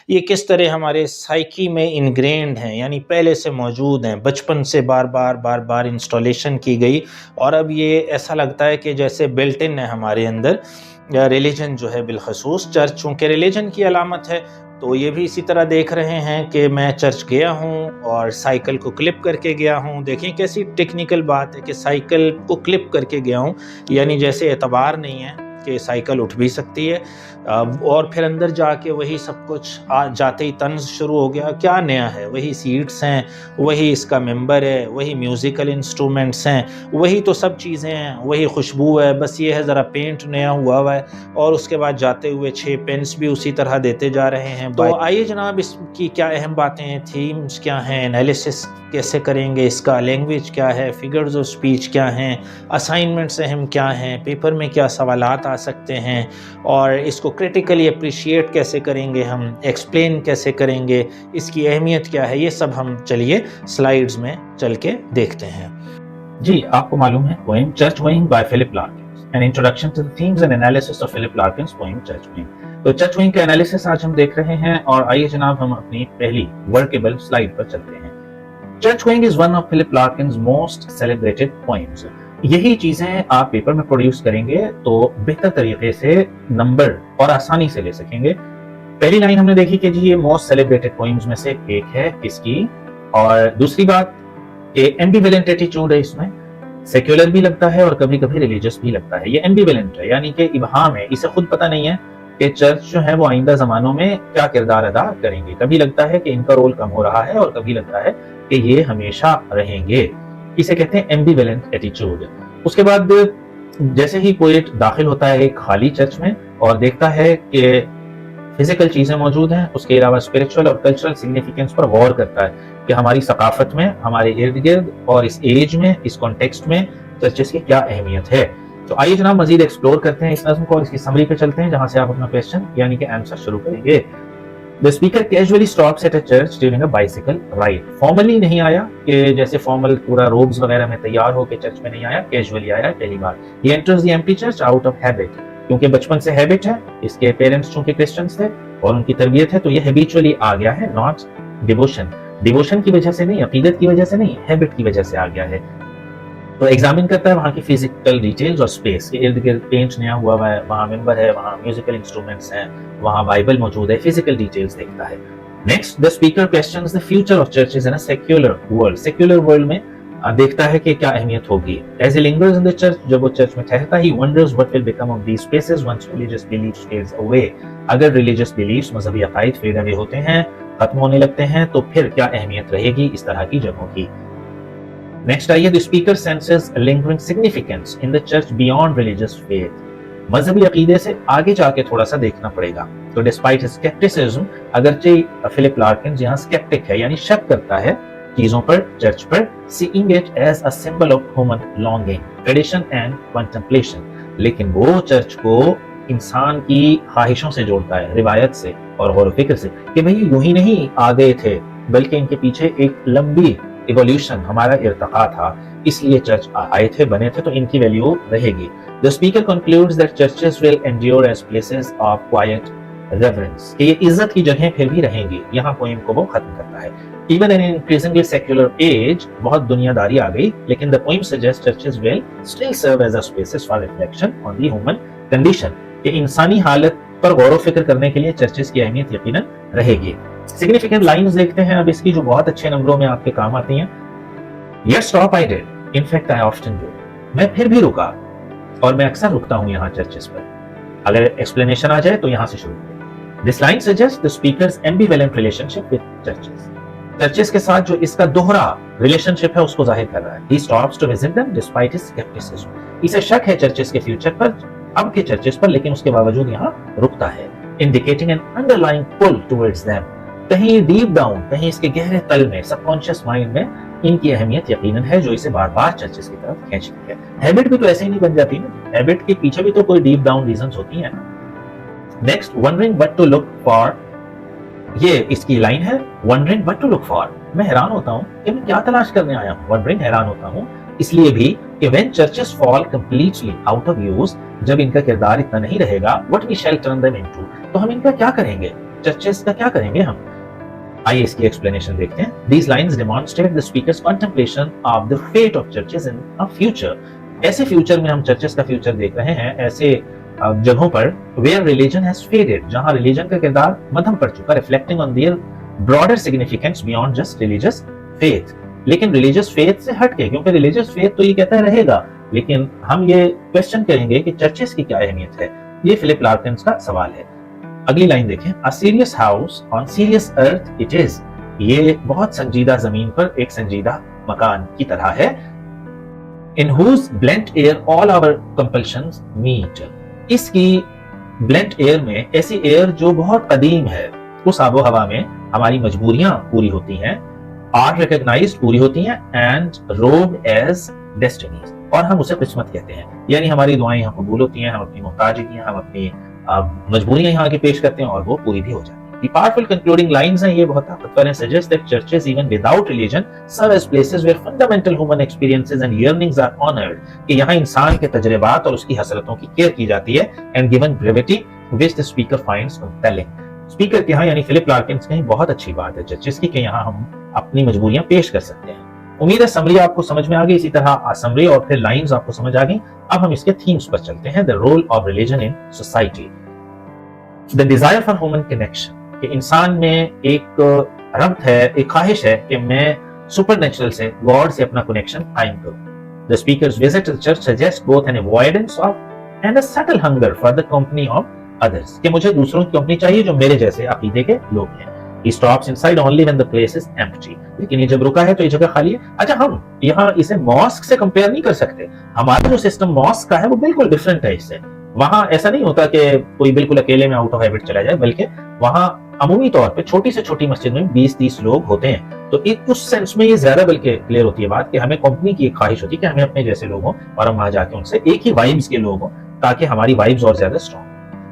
ये किस तरह हमारे साइकी में इनग्रेन्ड हैं, यानी पहले से मौजूद हैं, बचपन से बार-बार इंस्टॉलेशन की गई और अब ये ऐसा लगता है कि जैसे बिल्ट इन है हमारे अंदर। रिलीजन जो है बिलखसूस चर्च चूँकि रिलीजन की अलामत है, तो ये भी इसी तरह देख रहे हैं कि मैं चर्च गया हूँ और साइकिल को क्लिप करके गया हूँ। देखें कैसी टेक्निकल बात है कि साइकिल को क्लिप करके गया हूँ, यानी जैसे एतबार नहीं है कि साइकिल उठ भी सकती है। और फिर अंदर जाके वही सब कुछ जाते ही तंज शुरू हो गया। क्या नया है? वही सीट्स हैं, वही इसका मेंबर है, वही म्यूज़िकल इंस्ट्रूमेंट्स हैं, वही तो सब चीज़ें हैं, वही खुशबू है, बस ये है ज़रा पेंट नया हुआ है। और उसके बाद जाते हुए 6 पेन्स भी उसी तरह देते जा रहे हैं। तो आइए जनाब, इसकी क्या अहम बातें हैं, थीम्स क्या हैं, एनालिसिस कैसे करेंगे, इसका लैंग्वेज क्या है, फिगर्स ऑफ स्पीच क्या हैं, असाइनमेंट्स अहम क्या हैं, पेपर में क्या सवालात आ सकते हैं और इसको क्रिटिकली अप्रिशिएट कैसे करेंगे, हम एक्सप्लेन कैसे करेंगे, इसकी अहमियत क्या है, ये सब हम चलिए स्लाइड्स में चल के देखते हैं। जी, आपको मालूम है poem church going by Philip Larkin's, an introduction to the themes and analysis of Philip Larkin's poem church going. तो चर्च गोइंग का एनालिसिस आज हम देख रहे हैं और आइए जनाब हम अपनी पहली वर्केबल स्लाइड पर चलते हैं। Church going is one of Philip Larkin's most celebrated poems. यही चीजें आप पेपर में प्रोड्यूस करेंगे तो बेहतर तरीके से नंबर और आसानी से ले सकेंगे। पहली लाइन हमने देखी कि जी ये मोस्ट सेलिब्रेटेड पोएम्स में से एक है किसकी, और दूसरी बात एम्बिवेलेंट एटीट्यूड है, इसमें सेक्युलर भी लगता है और कभी कभी रिलीजियस भी लगता है। ये एम्बिवेलेंट है यानी कि इबहाम है, इसे खुद पता नहीं है कि चर्च जो है वो आइंदा जमानों में क्या किरदार अदा करेंगे। कभी लगता है कि इनका रोल कम हो रहा है और कभी लगता है कि ये हमेशा रहेंगे। इसे कहते हैं एम्बिवेलेंट एटीट्यूड। उसके बाद जैसे ही पोएट दाखिल होता है एक खाली चर्च में और देखता है कि फिजिकल चीजें मौजूद हैं, उसके अलावा स्पिरिचुअल और कल्चरल सिग्निफिकेंस पर गौर करता है कि हमारी सकाफत में, हमारे इर्द गिर्द और इस एज में, इस कॉन्टेक्स्ट में चर्चेस की क्या अहमियत है। तो आइए जनाब मजीद एक्सप्लोर करते हैं इस नज़्म को और इसकी समरी पे चलते हैं जहां से आप अपना क्वेश्चन यानी कि आंसर शुरू करेंगे। The speaker casually stops at a church during a bicycle ride. Formally नहीं आया कि जैसे फॉर्मल पूरा रोब्स वगैरह में तैयार होकर चर्च में नहीं आया, कैजुअली आया पहली बार। He enters the empty church out of habit. क्योंकि बचपन से हैबिट है, इसके पेरेंट्स चूंकि क्रिश्चियंस थे और उनकी तरबियत है तो ये हैबिचुअली आ गया है, नॉट डिवोशन। डिवोशन की वजह से नहीं, अकीदत की वजह से नहीं, हैबिट की वजह से आ गया है। तो एग्जामिन करता है वहाँ की फिजिकल डिटेल्स और स्पेस के इर्द गिर्द पेंट नया हुआ है, वहाँ मेंबर है, वहाँ म्यूजिकल इंस्ट्रूमेंट्स हैं, वहाँ बाइबल मौजूद है, फिजिकल डिटेल्स देखता है। Next, the speaker questions the future of churches in a secular world. Secular world में देखता है कि क्या अहमियत होगी। As a lingers in the church, जब वो चर्च में ठहरता ही wonders what will become of these spaces once religious beliefs fades away. अगर रिलीजियस बिलीफ्स, मजहबी अकायद फेड अवे होते हैं, खत्म होने लगते हैं, तो फिर क्या अहमियत रहेगी इस तरह की जगहों की। नेक्स्ट आइए, the speaker senses lingering significance in the church beyond religious faith. मजहबी अकीदे से आगे जाके थोड़ा सा देखना पड़ेगा। तो डिस्पाइट हिज स्केप्टिसिज्म, अगरचे फिलिप लार्किन्स यहाँ स्केप्टिक है यानी शक करता है चीजों पर, चर्च पर, seeing it as a symbol of human longing, tradition and contemplation, लेकिन वो चर्च को इंसान की ख्वाहिशों से जोड़ता है, रिवायत से और गौर फिक्र से कि भाई यूं ही नहीं आ गए थे, बल्कि इनके पीछे एक लंबी इवोल्यूशन, हमारा इर्तका था, इसलिए चर्च आए थे, बने थे, तो इनकी वैल्यू रहेगी। The speaker concludes that churches will endure as places of quiet reverence, कि ये इज्जत की जगह फिर भी रहेंगी। यहाँ पोएम को वो खत्म करता है। Even in increasingly secular age, बहुत दुनियादारी आ गई, लेकिन the poem suggest churches will still serve as a spaces for reflection on the human condition, कि इंसानी हालत पर गौर व फिक्र करने के लिए चर्चेस की अहमियत यकीनन रहेगी। सिग्निफिकेंट लाइन्स देखते हैं अब इसकी, जो बहुत अच्छे नंबरों में आपके काम आती हैं। Yes, stop I did. In fact, I often do. मैं फिर भी रुका और मैं अक्सर रुकता हूं यहाँ चर्चेस पर। अगर एक्सप्लेनेशन आ जाए तो यहाँ से शुरू करें। This line suggests the speaker's ambivalent relationship with churches. Churches के साथ जो इसका दोहरा रिलेशनशिप है उसको जाहिर कर रहा है। He stops to visit them despite his skepticism. इसे शक है चर्चेस के फ्यूचर पर, अब के चर्चेस पर, लेकिन उसके बावजूद यहाँ रुकता है। Indicating an underlying pull towards them. कहीं डीप डाउन, कहीं इसके गहरे तल में, सबकॉन्शियस माइंड में इनकी अहमियत यकीनन है, जो इसे बार बार चर्चेस की तरफ खींचती है। हैबिट भी तो ऐसे ही नहीं बन जाती ना, हैबिट के पीछे भी तो कोई डीप डाउन रीजंस होती हैं। Next, wondering what to look for, ये इसकी लाइन है, wondering what to look for. मैं हैरान होता हूँ कि मैं क्या तलाश करने आया हूँ। वंडरिंग, हैरान होता हूँ इसलिए भी कि when churches fall completely out of use, जब इनका किरदार इतना नहीं रहेगा, what we shall turn them into, तो हम इनका क्या करेंगे। चर्चेस का क्या करेंगे हम? आइए इसकी एक्सप्लेनेशन देखते हैं। These lines demonstrate the speaker's contemplation of the fate of churches in a future. ऐसे फ्यूचर में हम चर्चेस का फ्यूचर देख रहे हैं, ऐसे जगहों पर where religion has faded, जहां रिलीजन का किरदार मध्यम पड़ चुका, reflecting on their broader significance beyond just religious faith. लेकिन रिलीजियस फेथ से हट के, क्योंकि रिलीजियस फेथ तो ये कहता है रहेगा, लेकिन हम ये क्वेश्चन करेंगे कि चर्चेस की क्या अहमियत है। ये फिलिप लार्किन्स का सवाल है। अगली लाइन देखें, A serious house on serious earth it is. ये बहुत संजीदा जमीन पर एक संजीदा मकान की तरह है। In whose blent air all our compulsions meet. इसकी ब्लेंट एयर में, ऐसी एयर जो बहुत कदीम है, उस आबो हवा में हमारी मजबूरियां पूरी होती हैं, आर रिकॉग्नाइज्ड पूरी होती हैं, एंड रोब एज डेस्टिनीज, और हम उसे किस्मत कहते हैं। यानी हमारी दुआएं यहाँ कबूल होती हैं, हम अपनी मोहताजियां, हम अपनी मजबूरियां यहाँ आगे पेश करते हैं और वो पूरी भी हो जाती हैं। The powerful concluding lines हैं, ये बहुत ताकतवर हैं, suggest that churches even without religion serve as places where fundamental human experiences and yearnings are honored, कि यहाँ इंसान के तजर्बात और उसकी हसरतों की केयर की जाती है, and given brevity which the speaker finds compelling. Speaker के यहाँ यानी फिलिप लार्किन्स की बहुत अच्छी बात है चर्चेस की, कि यहाँ हम अपनी मजबूरियां पेश कर सकते हैं। उम्मीद है समरी आपको समझ में आ गई, इसी तरह समरी और फिर लाइंस आपको समझ आ गई। अब हम इसके थीम्स पर चलते हैं। The role of religion in society, the desire for human connection, कि इंसान में एक रब्त है, एक ख्वाहिश है कि मैं सुपरनेचुरल से, गॉड से अपना कनेक्शन कायम करूं। The speakers visit the church suggest both an avoidance of and a subtle hunger for the company of others, कि मुझे दूसरों की कंपनी चाहिए जो मेरे जैसे अकीदे के लोग हैं। He stops inside only when the place is empty. लेकिन ये जब रुका है तो ये जगह खाली है। अच्छा, हम यहाँ इसे मॉस्क से कंपेयर नहीं कर सकते। हमारा जो सिस्टम मॉस्क का है वो बिल्कुल डिफरेंट है इससे। वहां ऐसा नहीं होता कि कोई बिल्कुल अकेले में आउट ऑफ हैबिट चला जाए, बल्कि वहां अमूमी तौर पे छोटी से छोटी मस्जिद में 20-30 लोग होते हैं। तो एक उस सेंस में ये ज्यादा बल्कि क्लियर होती है बात कि हमें कंपनी की एक ख्वाहिश होती है कि हमें अपने जैसे लोग हों और हम वहां जाके उनसे एक ही वाइब्स के लोग हों, ताकि हमारी वाइब्स और ज्यादा स्ट्रॉन्ग।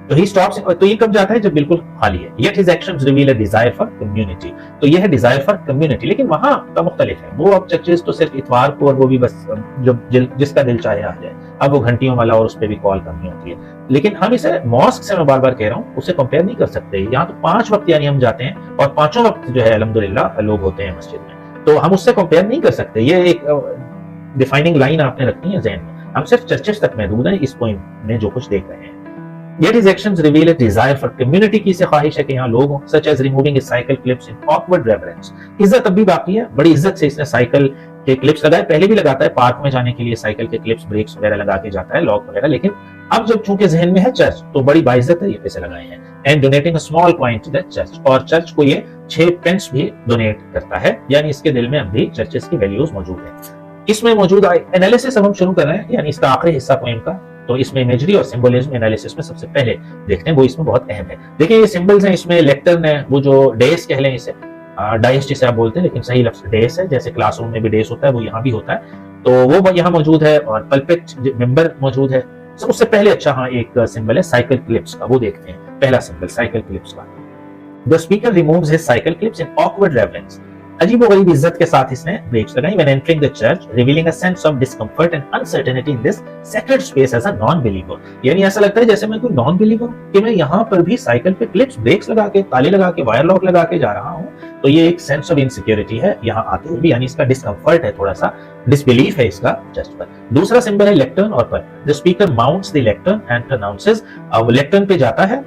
तो ही स्टॉप्स, तो ये कब जाता है? जब बिल्कुल खाली है। Yet his actions reveal a desire for community. तो ये है डिजायर फॉर कम्युनिटी, लेकिन वहां का मुख्तलिफ है। वो अब चर्चेस तो सिर्फ इतवार को, और वो भी बस जब जिसका दिल चाहे आ जाए। अब वो घंटियों वाला और उस पर भी कॉल करनी होती है। लेकिन हम इसे मॉस्क से, मैं बार बार कह रहा हूँ, उसे कंपेयर नहीं कर सकते। यहाँ तो 5 वक्त यानी हम जाते हैं और 5 वक्त जो है अल्हम्दुलिल्लाह लोग होते हैं मस्जिद में, तो हम उससे कंपेयर नहीं कर सकते। ये एक डिफाइनिंग लाइन आपने रखनी है ज़हन में। हम सिर्फ चर्चेस तक महदूद हैं इस पॉइंट में जो कुछ देख रहे हैं। Yet his actions reveal a desire for community, की से ख्वाहिश है कि यहाँ लोग हों, such as removing his cycle clips in awkward reverence. इज्जत अब भी बाकी है, बड़ी इज्जत से इसने साइकिल के क्लिप्स लगाए। पहले भी लगाता है, पार्क में जाने के लिए साइकिल के क्लिप्स, ब्रेक्स वगैरह लगा के जाता है, लॉक वगैरह, लेकिन अब जब चूंकि जहन में है चर्च, तो बड़ी बाइज्जत तरीके से लगाए हैं। And donating a small coin to the church, और चर्च को ये 6 पेंस भी डोनेट करता है, यानी इसके दिल में अब भी चर्चेस की वैल्यूज मौजूद है। इसमें मौजूद एनालिसिस अब हम शुरू कर रहे हैं, यानी इसका आखिरी हिस्सा पोएम का। तो इसमें इमेजरी और सिंबोलिज्म एनालिसिस में सबसे पहले देखते हैं, वो इसमें बहुत अहम है। देखिए ये सिंबल्स हैं, इसमें लेक्टर्न है, वो जो डेस कह लें इसे, डाइस जिसे आप बोलते हैं, लेकिन सही लफ्ज डेस है। जैसे क्लासरूम में भी डेस होता है, वो यहाँ भी होता है, तो वो यहाँ मौजूद है। और पल्पिट मेंबर मौजूद है। उससे पहले अच्छा हाँ एक सिंबल है साइकिल क्लिप्स का, वो देखते हैं। पहला सिंबल साइकिल क्लिप्स का। The speaker removes his cycle clips in awkward reverence, अजीबोगरीब इज्जत के साथ इसने ब्रेक्स लगाई। When entering the church, revealing a sense of discomfort and uncertainty in this sacred space as a non-believer, यानी ऐसा लगता है जैसे मैं कोई नॉन बिलीवर कि मैं यहाँ पर भी साइकिल पे क्लिप्स, ब्रेक्स लगा के, ताले लगा के, वायर लॉक लगा के जा रहा हूँ। तो ये एक सेंस ऑफ इनसिक्योरिटी है यहाँ आते हुए भी, यानी इसका डिस्कम्फर्ट है, थोड़ा सा डिसबिलीफ है इसका चर्च पर। दूसरा सिंबल है लेक्टर्न और पर। The speaker mounts the lectern and pronounces, lectern पे जाता है,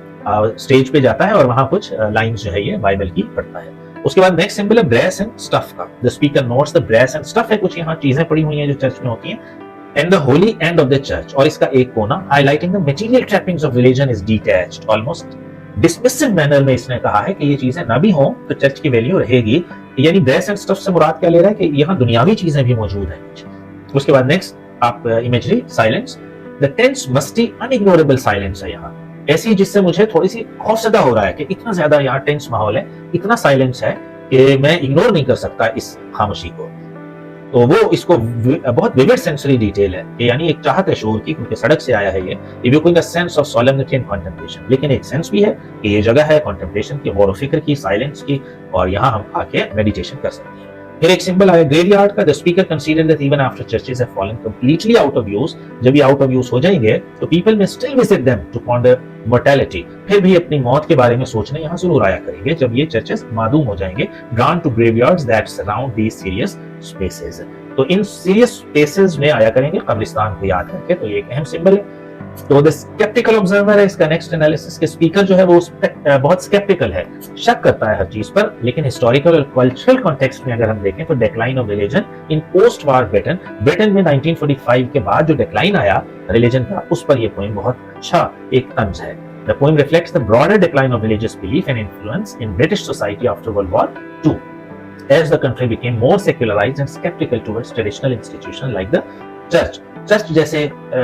स्टेज पे जाता है और वहां कुछ लाइंस जो है ये बाइबल की पढ़ता है। उसके बाद नेक्स्ट सिंबल है ब्रेस एंड स्टफ का। The speaker notes the brace and stuff है, कुछ यहाँ चीजें पड़ी हुई हैं जो चर्च में होती हैं। And the Holi end of the church, और इसका एक कोना highlighting the material trappings of religion is detached, almost dismissive manner में इसने कहा है कि ये चीजें ना भी हों तो चर्च की वैल्यू रहेगी। यानी ब्रेस एंड स्टफ से मुराद क्या ले रहा है कि यहाँ दुनियावी चीजें भी मौजूद हैं। उसके बाद नेक्स्ट आप imagery silence, the tense musty unignorable silence है यहाँ, ऐसी जिससे मुझे थोड़ी सी खौफजदा हो रहा है कि इतना ज्यादा यहाँ टेंस माहौल है, इतना साइलेंस है कि मैं इग्नोर नहीं कर सकता इस खामोशी को। तो वो इसको बहुत विविड सेंसरी डिटेल है, यानी एक चाहत है शोर की, क्योंकि सड़क से आया है ये, evoking a sense of solemnity and contemplation. लेकिन एक सेंस भी है कि ये जगह है कंटेम्पलेशन की, गौर व फिक्र की, साइलेंस की, और यहाँ हम आके मेडिटेशन कर सकते हैं। फिर एक सिंबल आया ग्रेवयार्ड का, the speaker consider that even after churches have fallen completely out of use, जब ये आउट ऑफ यूज हो जाएंगे तो पीपल में still visit them to ponder mortality, फिर भी अपनी मौत के बारे में सोचने यहाँ जरूर आया करेंगे जब ये चर्चेस मादूम हो जाएंगे, drawn to graveyards that surround these serious spaces, तो इन सीरियस स्पेसेस में आया करेंगे कब्रिस्तान को याद करके, तो ये एक अहम सिंबल है। तो द स्केप्टिकल ऑब्जर्वर है इसका नेक्स्ट एनालिसिस के स्पीकर जो है वो बहुत स्केप्टिकल है, शक करता है हर चीज पर, लेकिन हिस्टोरिकल और कल्चरल कॉन्टेक्स्ट में अगर हम देखें तो decline of religion in post war Britain में 1945 के बाद जो डिक्लाइन आया रिलीजन का, उस पर यह पोएम बहुत अच्छा एक तंज है। The poem reflects the broader decline of religious belief and influence in British society after World War II, as the country became more secularized and skeptical towards traditional institutions like the church. Church जैसे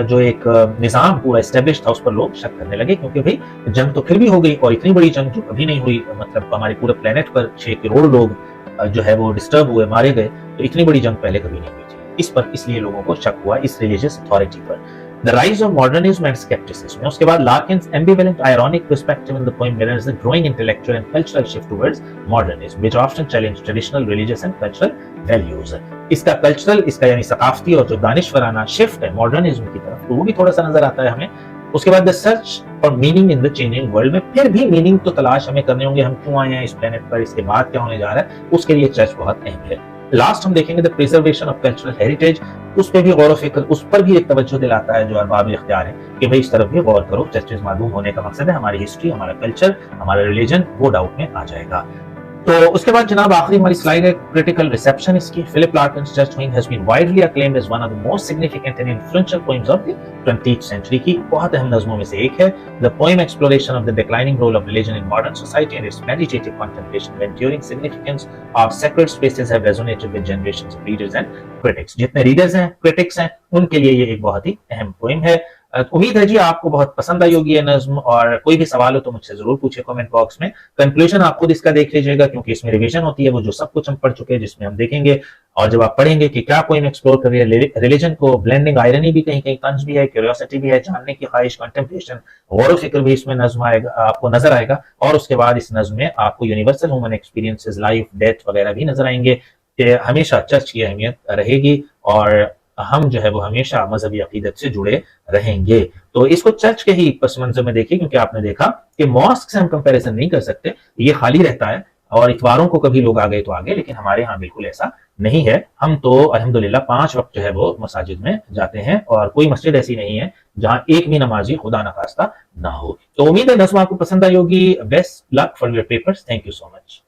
जो एक निजाम पूरा establish था उस पर लोग शक करने लगे, क्योंकि भाई जंग तो फिर भी हो गई, और इतनी बड़ी जंग जो कभी नहीं हुई, मतलब हमारे पूरे प्लेनेट पर 6 करोड़ लोग जो है वो डिस्टर्ब हुए, मारे गए, तो इतनी बड़ी जंग पहले कभी नहीं हुई थी इस पर, इसलिए लोगों को शक हुआ इस रिलीजियस अथॉरिटी पर। The rise of modernism and skepticism. उसके बाद Larkin's ambivalent ironic perspective in the poem mirrors the growing intellectual and cultural shift towards modernism, which often challenge traditional religious and cultural values. इसका cultural, इसका यानी सकाफती और जो दानिशवराना shift है modernism की तरफ, तो वो भी थोड़ा सा नजर आता है हमें। उसके बाद the search for meaning in the changing world में फिर भी मीनिंग तो तलाश हमें करने होंगे, हम क्यों आए हैं इस प्लेनेट पर, इसके बाद क्या होने जा रहा है, उसके लिए चर्च बहुत अहम है। लास्ट हम देखेंगे the preservation of cultural heritage, उस पर भी गौर व फिक्र, उस पर भी एक तवज्जो दिलाता है जो अरबाब इख्तियार है कि भाई इस तरफ भी गौर करो, चर्चेस मादूम होने का मकसद है हमारी हिस्ट्री, हमारा कल्चर, हमारा रिलीजन वो डाउट में आ जाएगा। तो उसके बाद जनाब आखिरी हमारी स्लाइड है क्रिटिकल रिसेप्शन इसकी। Philip Larkin's church wing has been widely acclaimed as one of the most significant and influential poems of the 20th century की बहुत अहम नज़मों में से एक है। The poem exploration of the declining role of religion in modern society and its meditative contemplation of enduring significance of sacred spaces have resonated with generations of readers and critics. जितने readers हैं, critics हैं, उनके लिए ये एक बहुत ही अहम poem है। उम्मीद है जी आपको बहुत पसंद आई होगी ये नज्म, और कोई भी सवाल हो तो मुझसे जरूर पूछिए कमेंट बॉक्स में। कंक्लूजन आप खुद इसका देख लीजिएगा, क्योंकि इसमें रिवीजन होती है, वो जो सब कुछ हम पढ़ चुके हैं जिसमें हम देखेंगे, और जब आप पढ़ेंगे कि क्या पोएम एक्सप्लोर कर रही है रिलीजन को, ब्लेंडिंग आयरनी भी कहीं कहीं, तंज भी है, क्यूरियोसिटी भी है, जानने की ख्वाहिश, कंटेम्पलेशन, गौर फिक्र भी इसमें नज्म आएगा, आपको नजर आएगा। और उसके बाद इस नज्म में आपको universal human experiences, life, death वगैरह भी नजर आएंगे कि हमेशा चर्च की अहमियत रहेगी और हम जो है वो हमेशा मजहबी अकीदत से जुड़े रहेंगे। तो इसको चर्च के ही पस मंजर में देखिए, क्योंकि आपने देखा कि मॉस्क से हम कंपैरिजन नहीं कर सकते, ये खाली रहता है, और इतवारों को कभी लोग आ गए तो आ गए, लेकिन हमारे यहाँ बिल्कुल ऐसा नहीं है। हम तो अल्हम्दुलिल्लाह 5 वक्त जो है वो मसाजिद में जाते हैं, और कोई मस्जिद ऐसी नहीं है जहाँ एक भी नमाजी खुदा नखास्ता ना हो। तो उम्मीद है नज़्म आपको पसंद आई होगी। Best luck for your papers. Thank you so much.